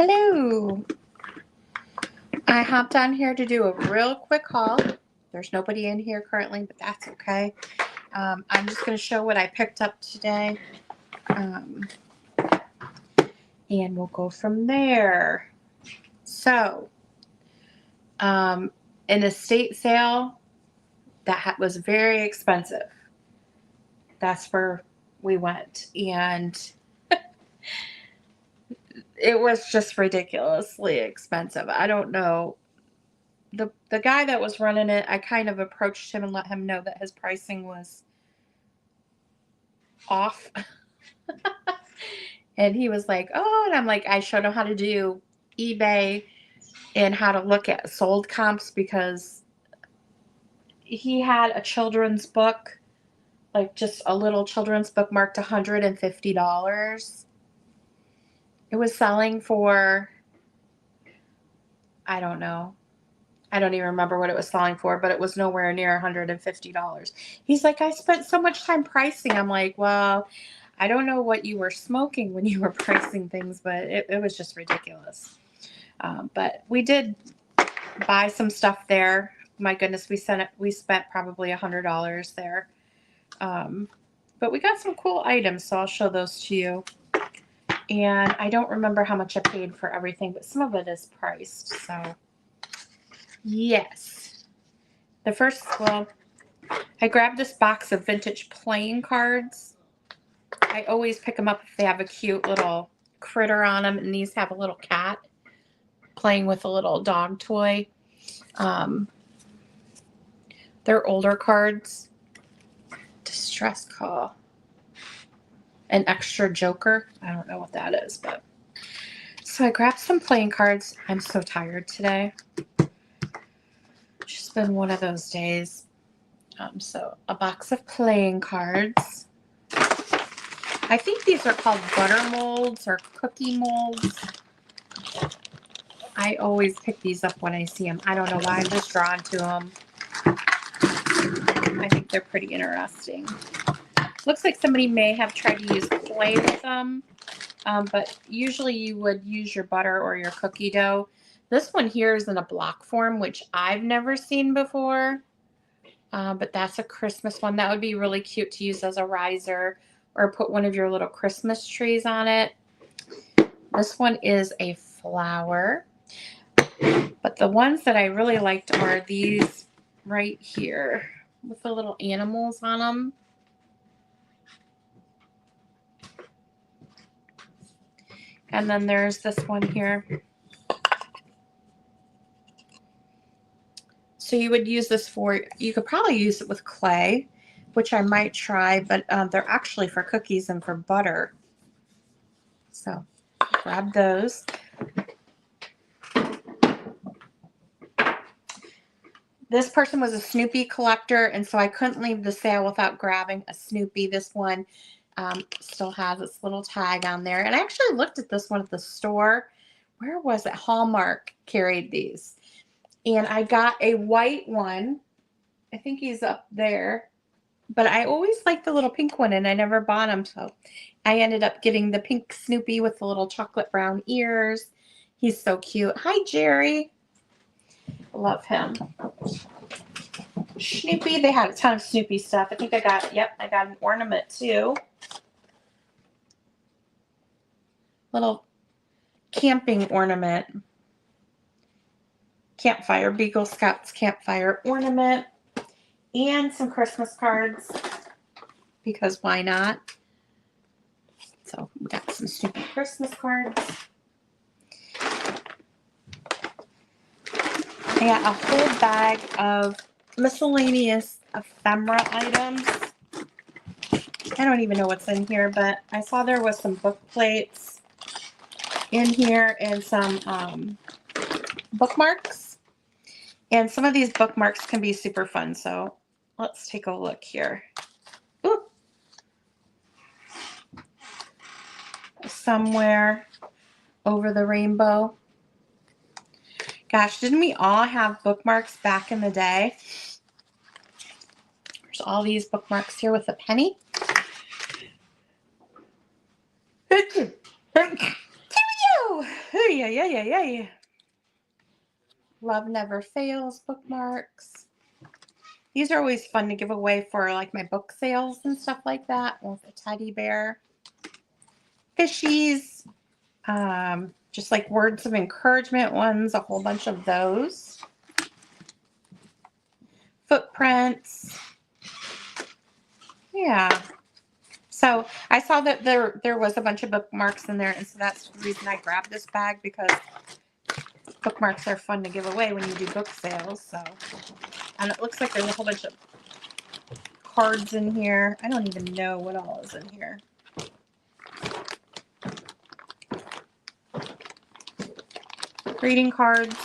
Hello. I hopped on here to do a real quick haul. There's nobody in here currently, but that's okay. I'm just going to show what I picked up today. And we'll go from there. So, an estate sale that was very expensive. That's where we went. And it was just ridiculously expensive. I don't know. The guy that was running it, I kind of approached him and let him know that his pricing was off. And he was like, oh, and I'm like, I showed him how to do eBay and how to look at sold comps, because he had a children's book, like just a little children's book marked $150. It was selling for, I don't know. I don't even remember what it was selling for, but it was nowhere near $150. He's like, I spent so much time pricing. I'm like, well, I don't know what you were smoking when you were pricing things, but it was just ridiculous. But we did buy some stuff there. My goodness, we spent probably $100 there. But we got some cool items, so I'll show those to you. And I don't remember how much I paid for everything, but some of it is priced. So, yes. I grabbed this box of vintage playing cards. I always pick them up if they have a cute little critter on them, and these have a little cat playing with a little dog toy. They're older cards. Distress Call. An extra joker. I don't know what that is, but. So I grabbed some playing cards. I'm so tired today. It's just been one of those days. So a box of playing cards. I think these are called butter molds or cookie molds. I always pick these up when I see them. I don't know why, I'm just drawn to them. I think they're pretty interesting. Looks like somebody may have tried to use clay with them, but usually you would use your butter or your cookie dough. This one here is in a block form, which I've never seen before, but that's a Christmas one. That would be really cute to use as a riser or put one of your little Christmas trees on it. This one is a flower, but the ones that I really liked are these right here with the little animals on them. And then there's this one here. So you would use this for, you could probably use it with clay, which I might try, but they're actually for cookies and for butter. So grab those. This person was a Snoopy collector, and so I couldn't leave the sale without grabbing a Snoopy. This one still has its little tag on there. And I actually looked at this one at the store. Where was it? Hallmark carried these. And I got a white one. I think he's up there. But I always liked the little pink one, and I never bought them. So I ended up getting the pink Snoopy with the little chocolate brown ears. He's so cute. Hi, Jerry. Love him. Snoopy. They had a ton of Snoopy stuff. I think I got an ornament too. Little camping ornament. Campfire, Beagle Scouts campfire ornament. And some Christmas cards, because why not? So we got some Snoopy Christmas cards. I got a whole bag of miscellaneous ephemera items. I don't even know what's in here, but I saw there was some book plates in here and some bookmarks. And some of these bookmarks can be super fun, so let's take a look here. Ooh. Somewhere over the rainbow. Gosh, didn't we all have bookmarks back in the day? There's all these bookmarks here with a penny. Here we go. yeah, yeah, yeah, yeah, yeah. Love Never Fails bookmarks. These are always fun to give away for like my book sales and stuff like that. With a teddy bear. Fishies. Just like words of encouragement ones, a whole bunch of those. Footprints. Yeah. So I saw that there was a bunch of bookmarks in there, and so that's the reason I grabbed this bag, because bookmarks are fun to give away when you do book sales. So, and it looks like there's a whole bunch of cards in here. I don't even know what all is in here. Greeting cards,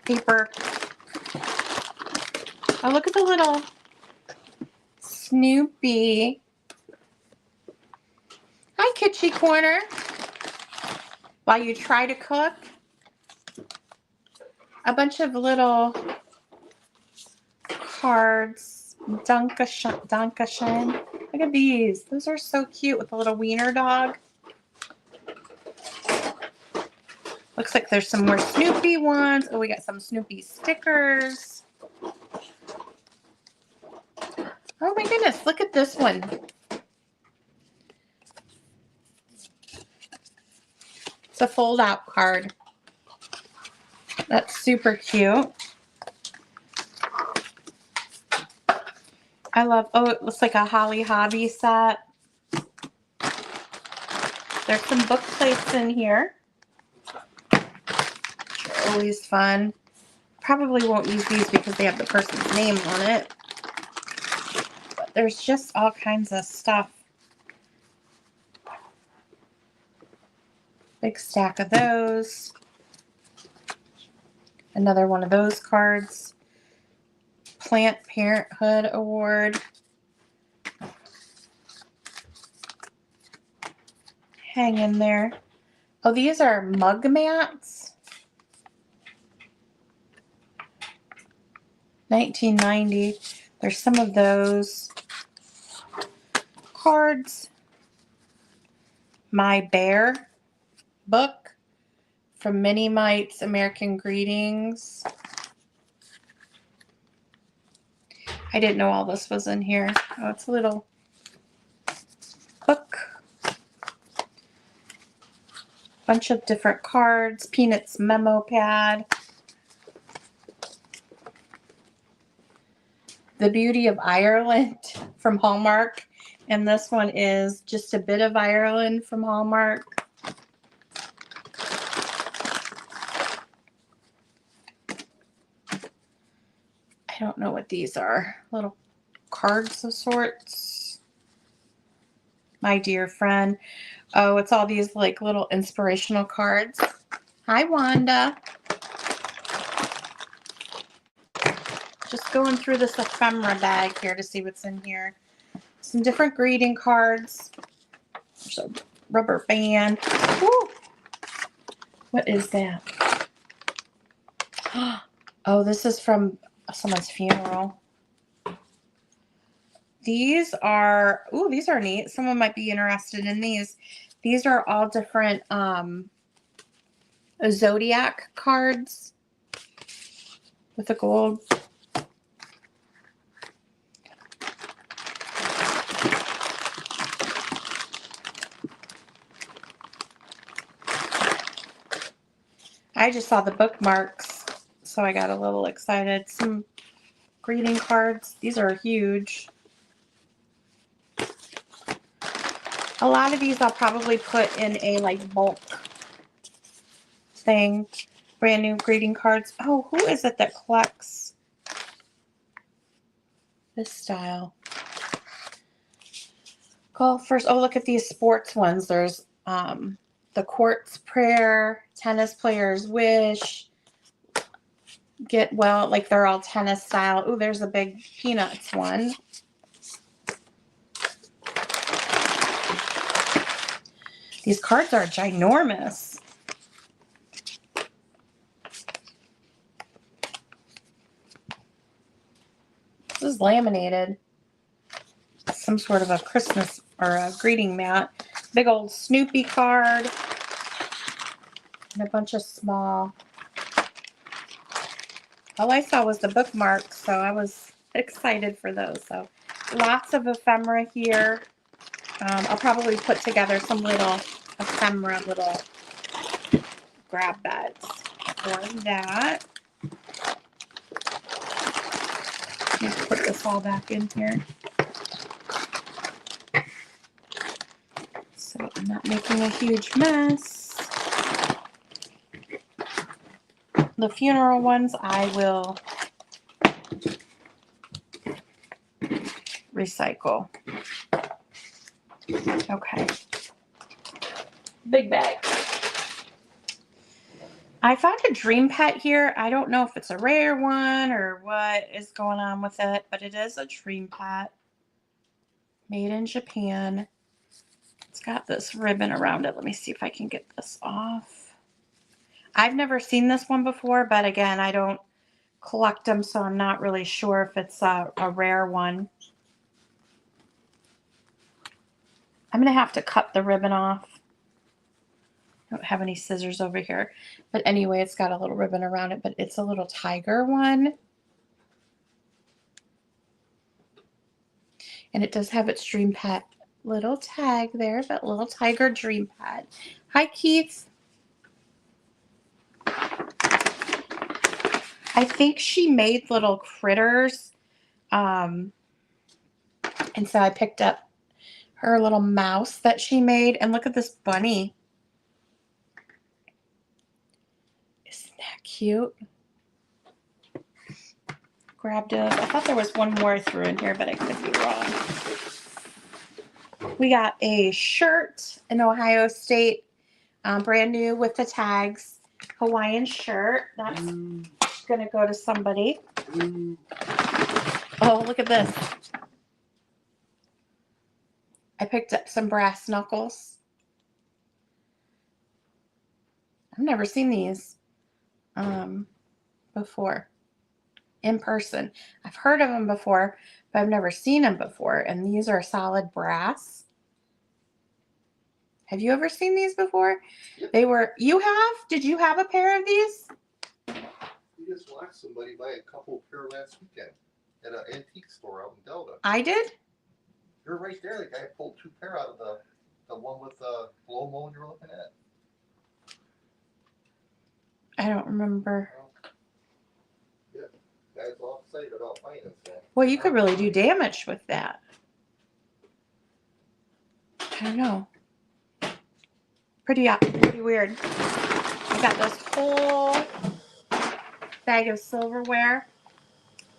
paper. Oh, look at the little Snoopy. Hi, Kitschy Corner. While you try to cook, a bunch of little cards. Dankeschön. Look at these. Those are so cute with a little wiener dog. Looks like there's some more Snoopy ones. Oh, we got some Snoopy stickers. Oh my goodness, look at this one. It's a fold-out card. That's super cute. I love, oh, it looks like a Holly Hobby set. There's some book plates in here. Always fun. Probably won't use these because they have the person's name on it. But there's just all kinds of stuff. Big stack of those. Another one of those cards. Planned Parenthood Award. Hang in there. Oh, these are mug mats. 1990. There's some of those. Cards. My Bear book from Minnie Mite's American Greetings. I didn't know all this was in here. Oh, it's a little book. Bunch of different cards. Peanuts memo pad. The Beauty of Ireland from Hallmark. And this one is Just a Bit of Ireland from Hallmark. I don't know what these are. Little cards of sorts. My Dear Friend. Oh, it's all these like little inspirational cards. Hi, Wanda. Just going through this ephemera bag here to see what's in here. Some different greeting cards. There's a rubber band. Woo! What is that? Oh, this is from someone's funeral. These are, ooh, these are neat. Someone might be interested in these. These are all different zodiac cards with the gold. I just saw the bookmarks, so I got a little excited. Some greeting cards. These are huge. A lot of these I'll probably put in a like bulk thing. Brand new greeting cards. Oh, who is it that collects this style? Golfers. Oh, look at these sports ones. There's the Quartz Prayer, Tennis Player's Wish, Get Well, like they're all tennis style. Oh, there's a big Peanuts one. These cards are ginormous. This is laminated. Some sort of a Christmas or a greeting mat. Big old Snoopy card. And a bunch of small. All I saw was the bookmarks, so I was excited for those. So lots of ephemera here. I'll probably put together some little ephemera little grab bags for that. Let's put this all back in here, so I'm not making a huge mess. The funeral ones I will recycle. Okay. Big bag. I found a dream pet here. I don't know if it's a rare one or what is going on with it, but it is a dream pet. Made in Japan. It's got this ribbon around it. Let me see if I can get this off. I've never seen this one before, but again, I don't collect them, so I'm not really sure if it's a rare one. I'm going to have to cut the ribbon off. I don't have any scissors over here. But anyway, it's got a little ribbon around it, but it's a little tiger one. And it does have its dream pet little tag there, that little tiger dream pet. Hi, Keith. I think she made little critters. And so I picked up her little mouse that she made. And look at this bunny. Isn't that cute? Grabbed it. I thought there was one more through in here, but I could be wrong. We got a shirt, an Ohio State, brand new with the tags, Hawaiian shirt. That's going to go to somebody. Oh, look at this. I picked up some brass knuckles. I've never seen these before in person. I've heard of them before, but I've never seen them before. And these are solid brass. Have you ever seen these before? Yep. They were, you have? Did you have a pair of these? We just watched somebody buy a couple pair last weekend at an antique store out in Delta. I did? You're right there. The guy pulled 2 pair out of the one with the blow mold you're looking at. I don't remember. Yeah, guy's all excited about buying it. So. Well, you could really do damage with that. I don't know. Pretty weird. I got this whole bag of silverware,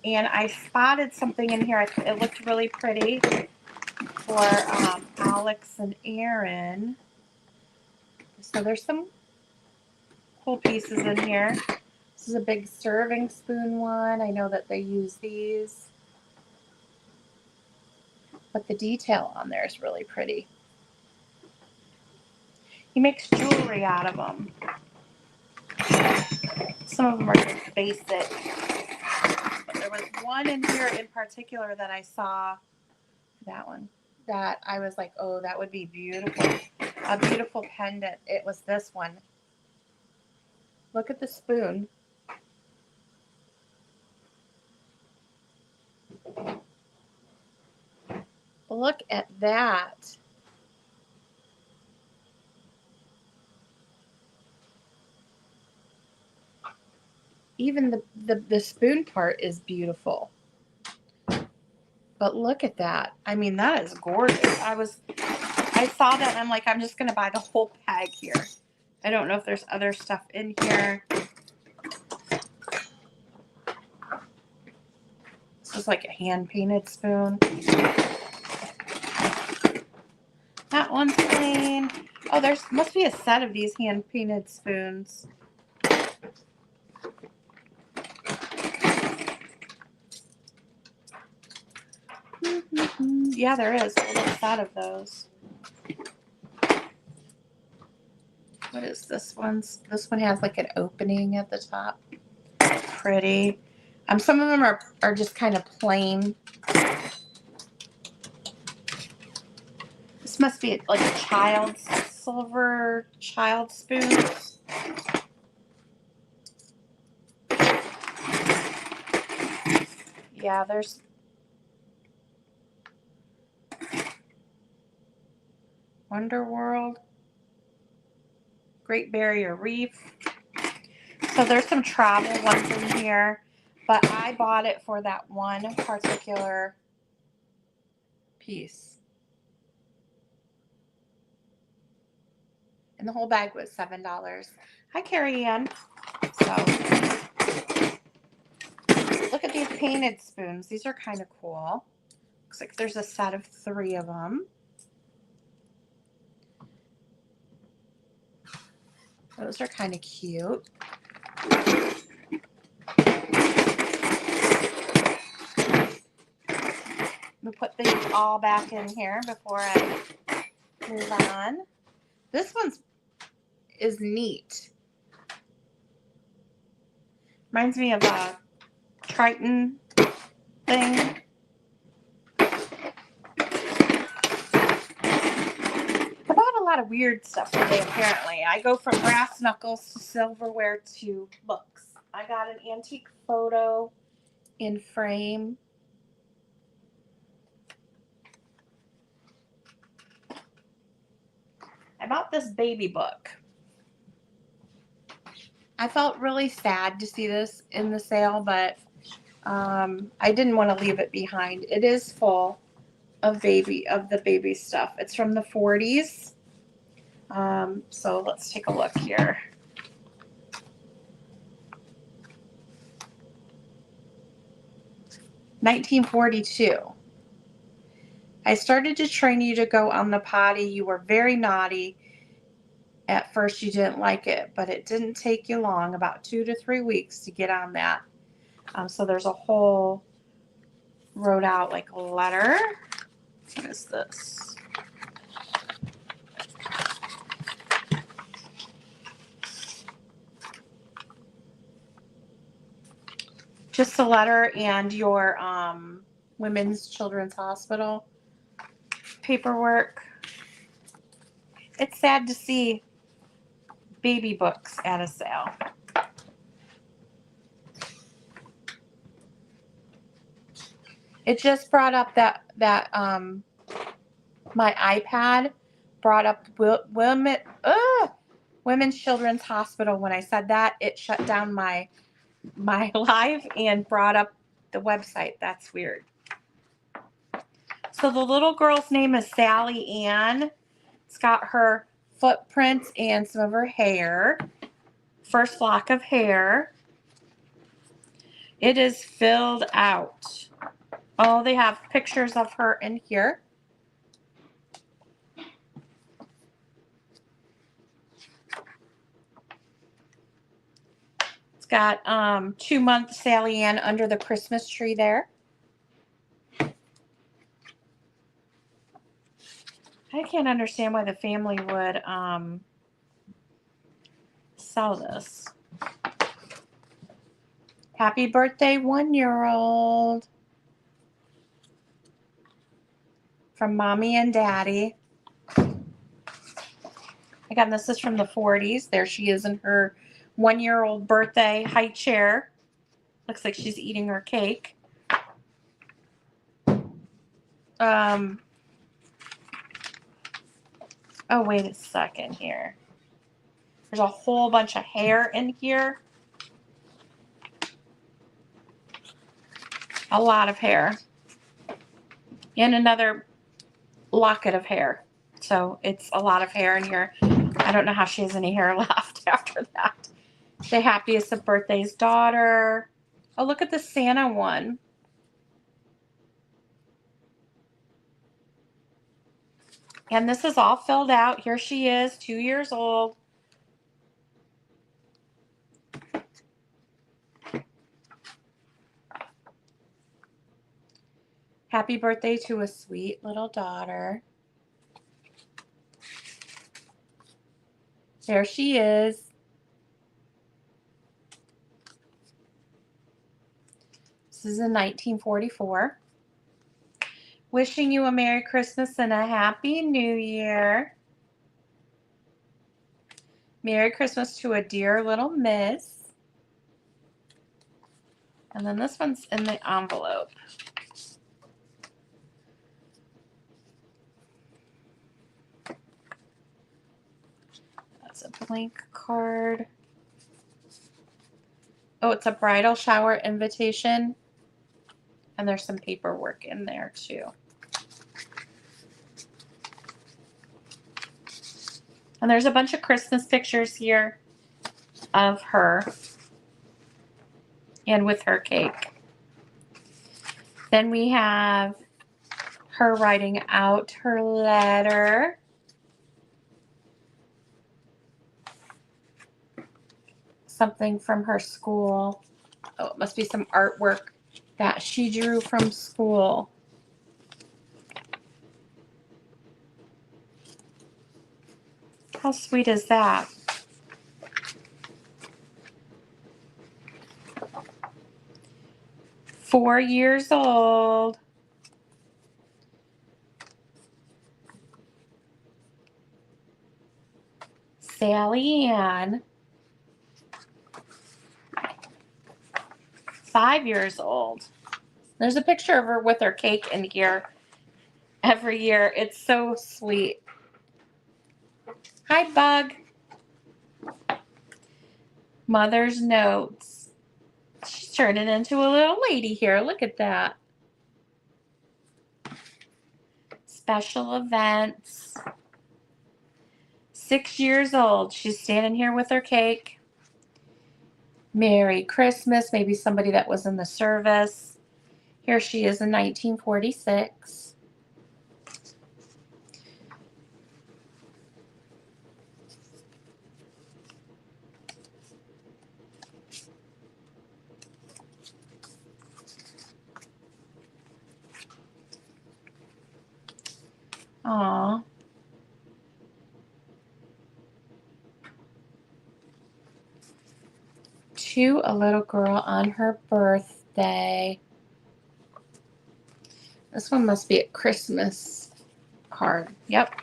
and I spotted something in here. It looked really pretty for Alex and Aaron. So there's some cool pieces in here. This is a big serving spoon one. I know that they use these, but the detail on there is really pretty. He makes jewelry out of them. Some of them are just basic. But there was one in here in particular that I saw, that one, that I was like, oh, that would be beautiful. A beautiful pendant. It was this one. Look at the spoon. Look at that. Even the spoon part is beautiful. But look at that. I mean, that is gorgeous. I saw that and I'm like, I'm just going to buy the whole bag here. I don't know if there's other stuff in here. This is like a hand-painted spoon. That one's plain. Oh, there must be a set of these hand-painted spoons. Yeah, there is a little set of those. What is this one's? This one has like an opening at the top. Pretty. Some of them are just kind of plain. This must be like a child's silver child spoons. Yeah, there's Wonder World, Great Barrier Reef. So there's some travel ones in here, but I bought it for that one particular piece. And the whole bag was $7. Hi, Carrie Ann. So look at these painted spoons. These are kind of cool. Looks like there's a set of 3 of them. Those are kind of cute. We'll put these all back in here before I move on. This one's is neat. Reminds me of a Triton thing. I bought a lot of weird stuff today, apparently. I go from brass knuckles to silverware to books. I got an antique photo in frame. I bought this baby book. I felt really sad to see this in the sale, but I didn't want to leave it behind. It is full of the baby stuff. It's from the 40s. So let's take a look here. "1942. I started to train you to go on the potty. You were very naughty. At first you didn't like it, but it didn't take you long, about 2 to 3 weeks to get on that." So there's a whole wrote out like a letter. What is this? Just a letter and your Women's Children's Hospital paperwork. It's sad to see baby books at a sale. It just brought up that my iPad brought up Women's Children's Hospital. When I said that, it shut down my live and brought up the website. That's weird. So the little girl's name is Sally Ann. It's got her footprints and some of her hair. First lock of hair. It is filled out. Oh, they have pictures of her in here. It's got 2-month Sally Ann under the Christmas tree there. I can't understand why the family would sell this. Happy birthday, 1-year-old. From Mommy and Daddy. Again, this is from the 40s. There she is in her 1-year-old birthday high chair. Looks like she's eating her cake. Oh, wait a second here. There's a whole bunch of hair in here. A lot of hair. And another locket of hair. So it's a lot of hair in here. I don't know how she has any hair left after that. The happiest of birthdays daughter. Oh, look at the Santa one. And this is all filled out. Here she is, 2 years old. Happy birthday to a sweet little daughter. There she is. This is in 1944. Wishing you a Merry Christmas and a Happy New Year. Merry Christmas to a dear little miss. And then this one's in the envelope. That's a blank card. Oh, it's a bridal shower invitation. And there's some paperwork in there too. And there's a bunch of Christmas pictures here of her and with her cake. Then we have her writing out her letter. Something from her school. Oh, it must be some artwork that she drew from school. How sweet is that? Four years old. Sally Ann. 5 years old. There's a picture of her with her cake in here every year. It's so sweet. Hi, Bug. Mother's notes. She's turning into a little lady here. Look at that. Special events. 6 years old. She's standing here with her cake. Merry Christmas. Maybe somebody that was in the service. Here she is in 1946. Aww. To a little girl on her birthday. This one must be a Christmas card. Yep.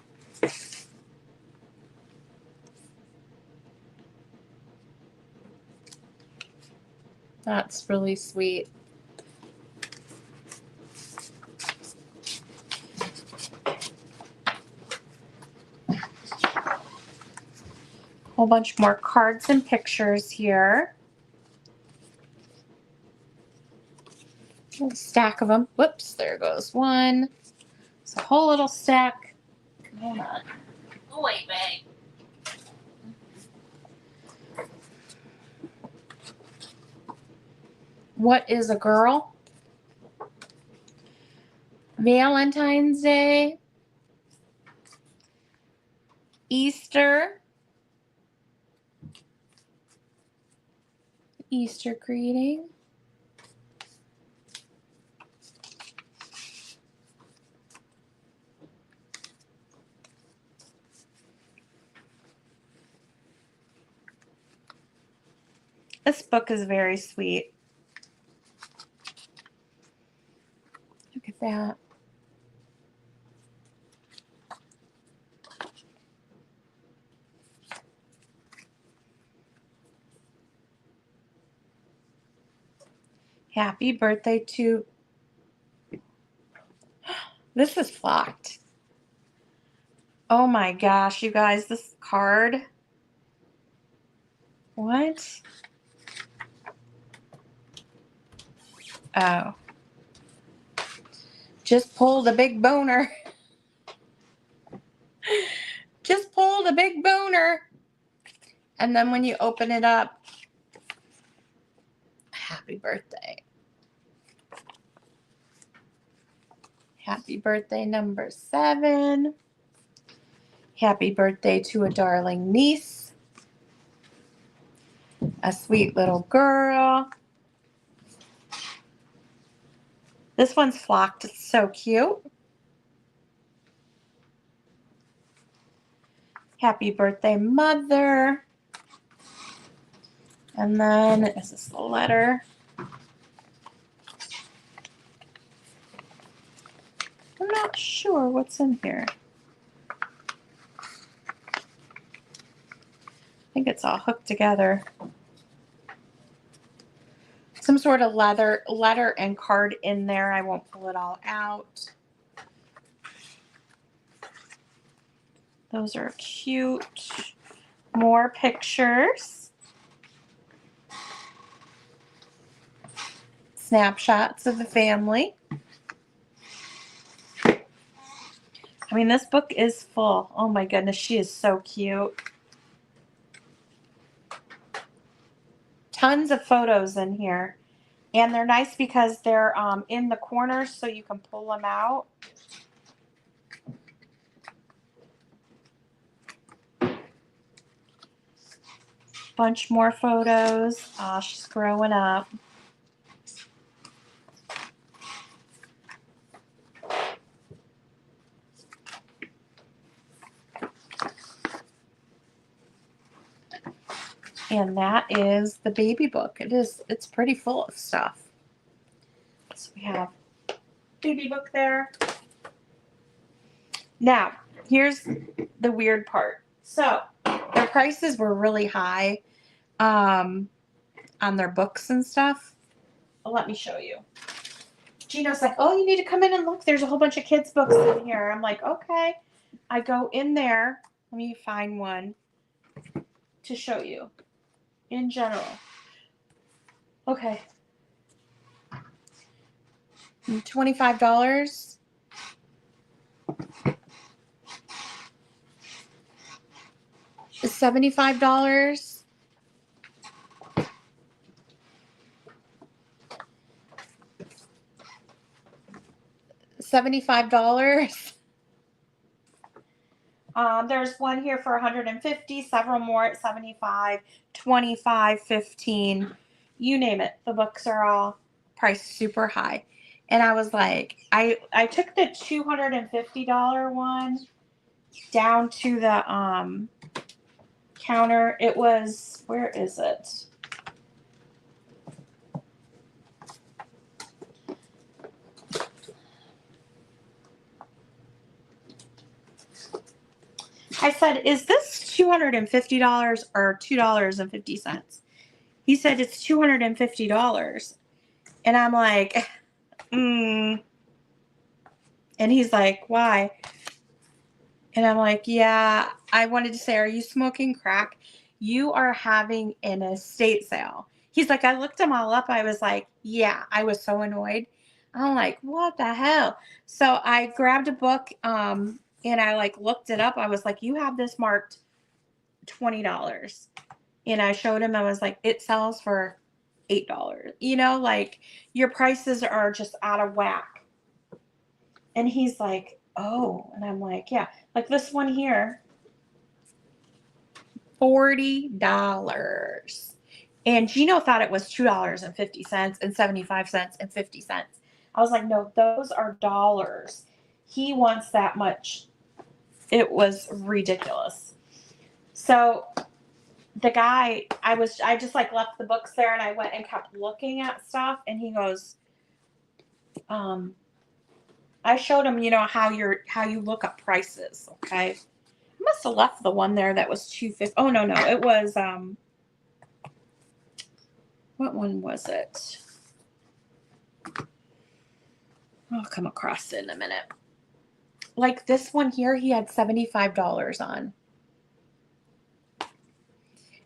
That's really sweet. Whole bunch more cards and pictures here. A stack of them. Whoops, there goes one. It's a whole little stack. Hold on. Oh, wait, babe. What is a girl? Valentine's Day. Easter. Easter greeting. This book is very sweet. Look at that. Happy birthday to... This is flocked. Oh my gosh, you guys, this card. What? Oh. Just pulled a big boner. Just pulled a big boner. And then when you open it up, happy birthday. Happy birthday number 7. Happy birthday to a darling niece. A sweet little girl. This one's flocked. It's so cute. Happy birthday, mother. And then, is this the letter? or what's in here? I think it's all hooked together. Some sort of letter and card in there. I won't pull it all out. Those are cute. More pictures. Snapshots of the family. I mean, this book is full. Oh my goodness, she is so cute. Tons of photos in here. And they're nice because they're in the corners so you can pull them out. Bunch more photos. She's growing up. And that is the baby book. It's pretty full of stuff. So we have baby book there. Now, here's the weird part. So their prices were really high on their books and stuff. Well, let me show you. Gino's like, oh, you need to come in and look. There's a whole bunch of kids' books in here. I'm like, okay. I go in there. Let me find one to show you in general. Okay. $25. $75. $75. There's one here for 150, several more at 75, 25, 15, you name it. The books are all priced super high. And I was like, I took the $250 one down to the counter. It was, where is it? I said, is this $250 or $2.50? He said, it's $250. And I'm like, And he's like, why? And I'm like, yeah, I wanted to say, are you smoking crack? You are having an estate sale. He's like, I looked them all up. I was like, yeah, I was so annoyed. I'm like, what the hell? So I grabbed a book, and I like looked it up. I was like, you have this marked $20. And I showed him, I was like, it sells for $8. You know, like your prices are just out of whack. And he's like, oh, and I'm like, yeah, like this one here, $40. And Gino thought it was $2.50 and 75 cents and 50 cents. I was like, no, those are dollars. He wants that much. It was ridiculous. So the guy, I just like left the books there and I went and kept looking at stuff, and he goes, I showed him, you know, how you look up prices, okay? I must have left the one there that was $250. Oh no, it was what one was it? I'll come across it in a minute. Like this one here, he had $75 on.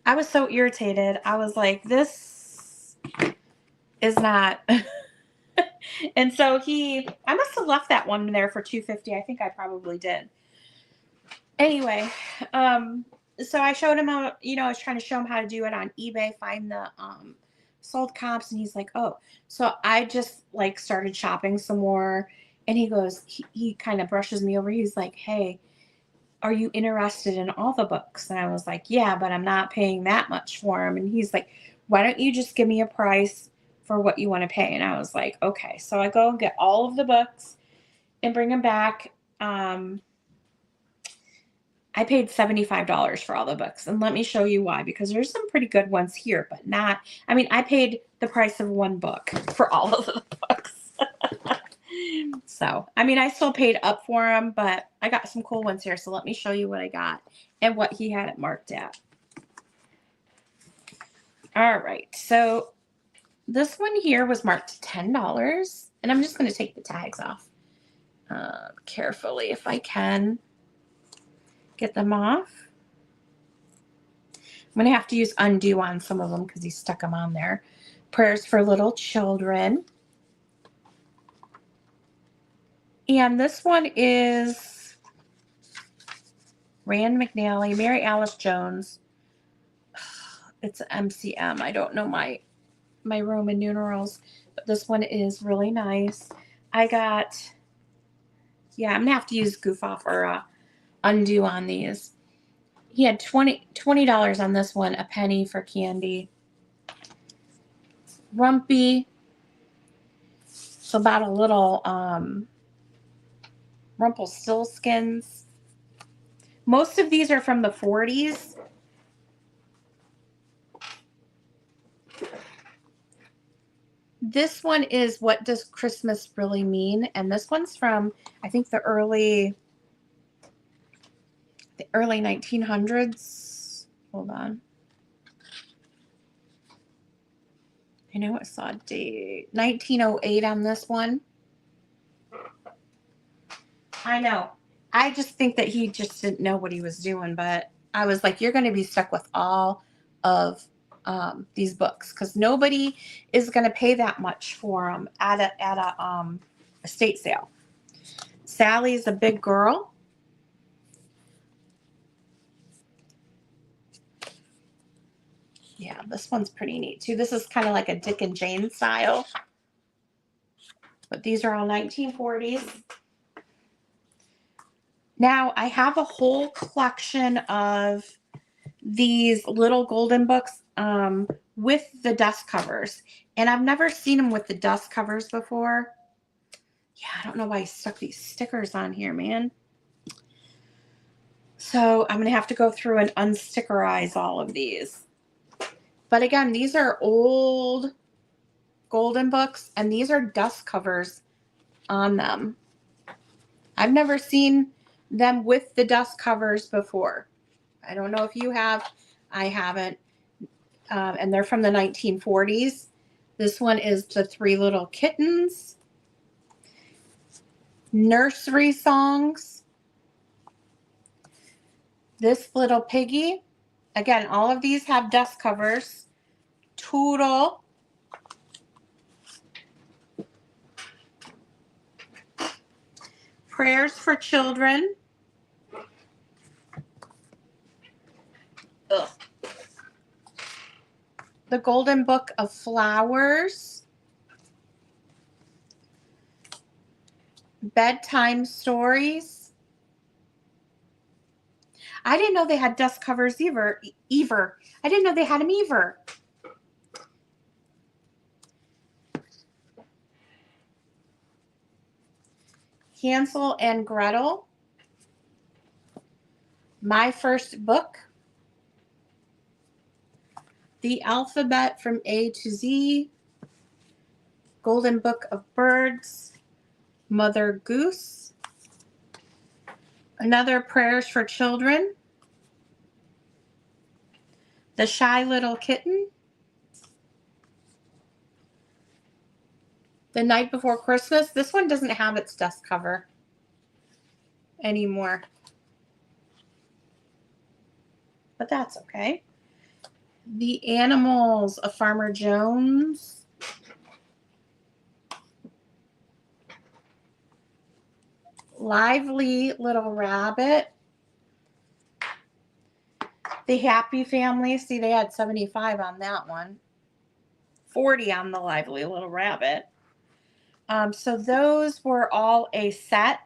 I was so irritated. I was like, this is not. And so I must have left that one there for $250. I think I probably did. Anyway, so I showed him how, you know, I was trying to show him how to do it on eBay, find the sold comps, and he's like, oh. So I just like started shopping some more, and he goes, he kind of brushes me over. He's like, hey, are you interested in all the books? And I was like, yeah, but I'm not paying that much for them. And he's like, why don't you just give me a price for what you want to pay? And I was like, okay. So I go and get all of the books and bring them back. I paid $75 for all the books. And let me show you why, because there's some pretty good ones here, but not, I mean, I paid the price of one book for all of the books. So, I mean, I still paid up for them, but I got some cool ones here. So let me show you what I got and what he had it marked at. All right. So this one here was marked $10, and I'm just going to take the tags off carefully if I can get them off. I'm going to have to use undo on some of them because he stuck them on there. Prayers for Little Children. And this one is Rand McNally, Mary Alice Jones. It's an MCM. I don't know my Roman numerals, but this one is really nice. I got, yeah, I'm going to have to use goof off or undo on these. He had $20 on this one, a penny for candy. Rumpy. It's about a little Rumpelstiltskins. Most of these are from the 40s. This one is What Does Christmas Really Mean? And this one's from, I think, the early 1900s. Hold on. I know I saw a date. 1908 on this one. I know. I just think that he just didn't know what he was doing, but I was like, you're going to be stuck with all of these books because nobody is going to pay that much for them at a estate sale. Sally's a Big Girl. Yeah, this one's pretty neat too. This is kind of like a Dick and Jane style, but these are all 1940s. Now I have a whole collection of these little golden books with the dust covers, and I've never seen them with the dust covers before. Yeah, I don't know why I stuck these stickers on here, man. So I'm gonna have to go through and unstickerize all of these. But again, these are old golden books, and these are dust covers on them. I've never seen them with the dust covers before. I don't know if you have. I haven't. And they're from the 1940s. This one is The Three Little Kittens. Nursery Songs. This Little Piggy. Again, all of these have dust covers. Toodle. Prayers for Children. Ugh. The Golden Book of Flowers. Bedtime Stories. I didn't know they had dust covers either. I didn't know they had them either. Hansel and Gretel. My First Book. The Alphabet from A to Z. Golden Book of Birds. Mother Goose. Another Prayers for Children. The Shy Little Kitten. The Night Before Christmas. This one doesn't have its dust cover anymore, but that's okay. The Animals of Farmer Jones. Lively Little Rabbit. The Happy Family. See, they had 75 on that one. 40 on the Lively Little Rabbit. So those were all a set.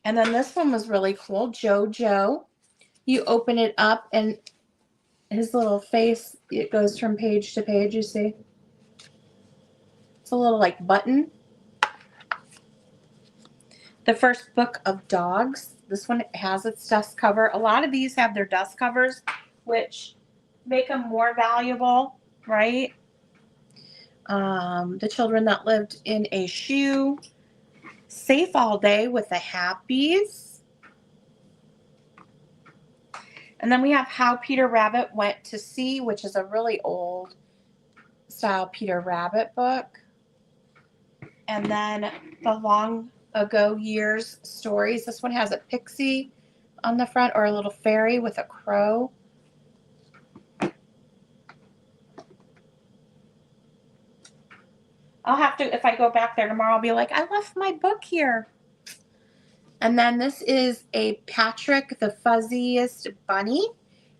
And then this one was really cool. JoJo. You open it up and his little face, it goes from page to page, you see. It's a little like button. The First Book of Dogs. This one has its dust cover. A lot of these have their dust covers, which make them more valuable, right? The Children That Lived in a Shoe, Safe All Day with the Happies. And then we have How Peter Rabbit Went to Sea, which is a really old style Peter Rabbit book. And then the Long Ago Years Stories. This one has a pixie on the front, or a little fairy with a crow. I'll have to, if I go back there tomorrow, I'll be like, I left my book here. And then this is a Patrick the Fuzziest Bunny,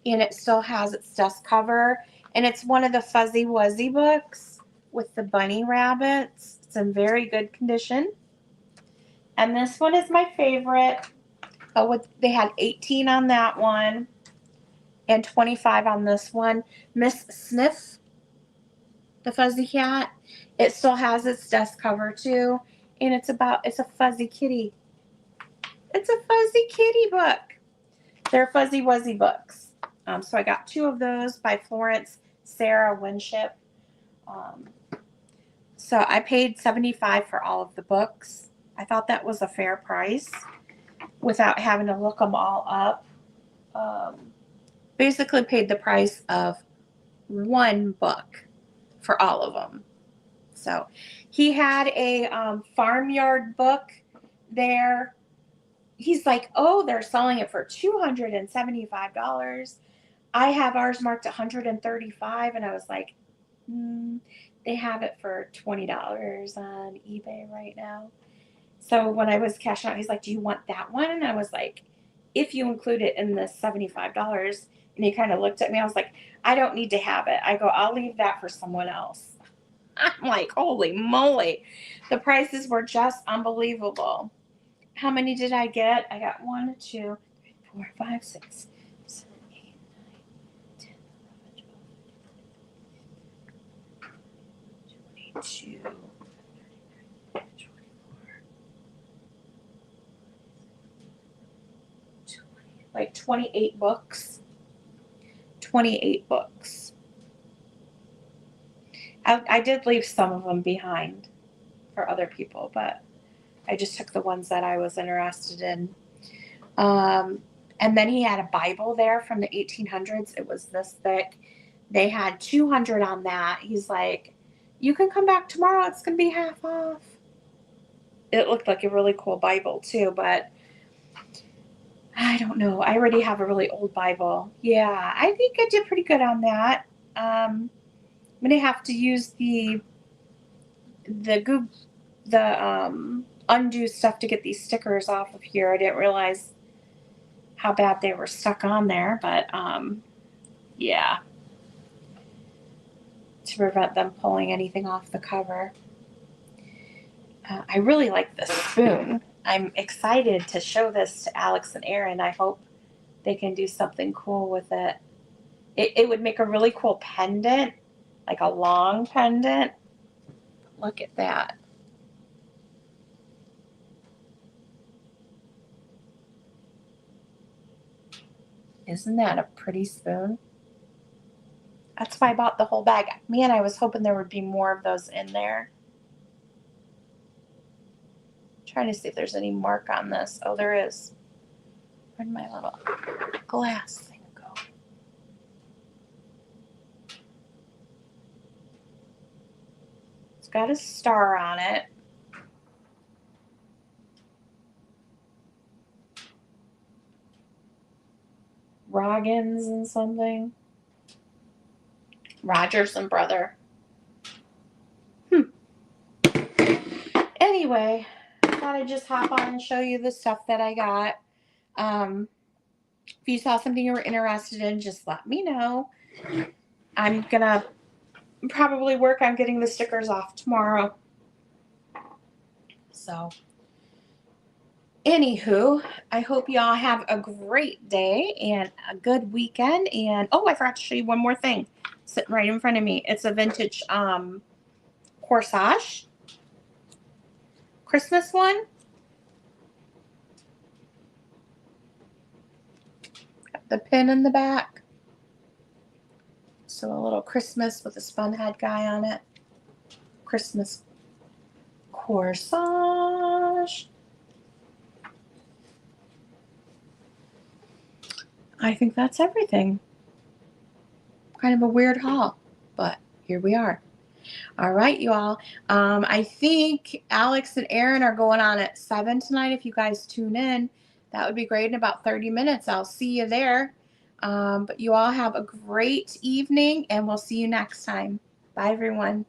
and it still has its dust cover. And it's one of the Fuzzy Wuzzy books with the bunny rabbits. It's in very good condition. And this one is my favorite. Oh, they had 18 on that one and 25 on this one. Miss Sniff, the fuzzy cat. It still has its dust cover too, and it's a fuzzy kitty. It's a fuzzy kitty book. They're Fuzzy Wuzzy books. So I got 2 of those by Florence Sarah Winship. So I paid $75 for all of the books. I thought that was a fair price without having to look them all up. Basically paid the price of one book for all of them. So he had a farmyard book there. He's like, oh, they're selling it for $275. I have ours marked $135, and I was like, they have it for $20 on eBay right now. So when I was cashing out, he's like, do you want that one? And I was like, if you include it in the $75. And he kind of looked at me. I was like, I don't need to have it. I go, I'll leave that for someone else. I'm like, holy moly. The prices were just unbelievable. How many did I get? I got 1, 2, 3, 4, 5, 6, 7, 8, 9, 10, 11, 12, 22, 24, like 28 books. 28 books. I did leave some of them behind for other people, but I just took the ones that I was interested in. And then he had a Bible there from the 1800s. It was this thick. They had 200 on that. He's like, you can come back tomorrow. It's going to be half off. It looked like a really cool Bible too, but I don't know. I already have a really old Bible. Yeah, I think I did pretty good on that. I'm going to have to use the undo stuff to get these stickers off of here. I didn't realize how bad they were stuck on there, but yeah, to prevent them pulling anything off the cover. I really like this spoon. I'm excited to show this to Alex and Aaron. I hope they can do something cool with it. It would make a really cool pendant, like a long pendant. Look at that. Isn't that a pretty spoon? That's why I bought the whole bag. Man, I was hoping there would be more of those in there. I'm trying to see if there's any mark on this. Oh, there is. Where'd my little glass thing go? It's got a star on it. Roggins and something. Rogers and Brother. Anyway, I thought I'd just hop on and show you the stuff that I got. If you saw something you were interested in, just let me know. I'm gonna probably work on getting the stickers off tomorrow. So, anywho, I hope y'all have a great day and a good weekend. And oh, I forgot to show you one more thing sitting right in front of me. It's a vintage corsage Christmas one. Got the pin in the back. So a little Christmas with a spun head guy on it. Christmas corsage. I think that's everything. Kind of a weird haul, but here we are. All right, you all. I think Alex and Aaron are going on at 7 tonight. If you guys tune in, that would be great. In about 30 minutes, I'll see you there. But you all have a great evening, and we'll see you next time. Bye, everyone.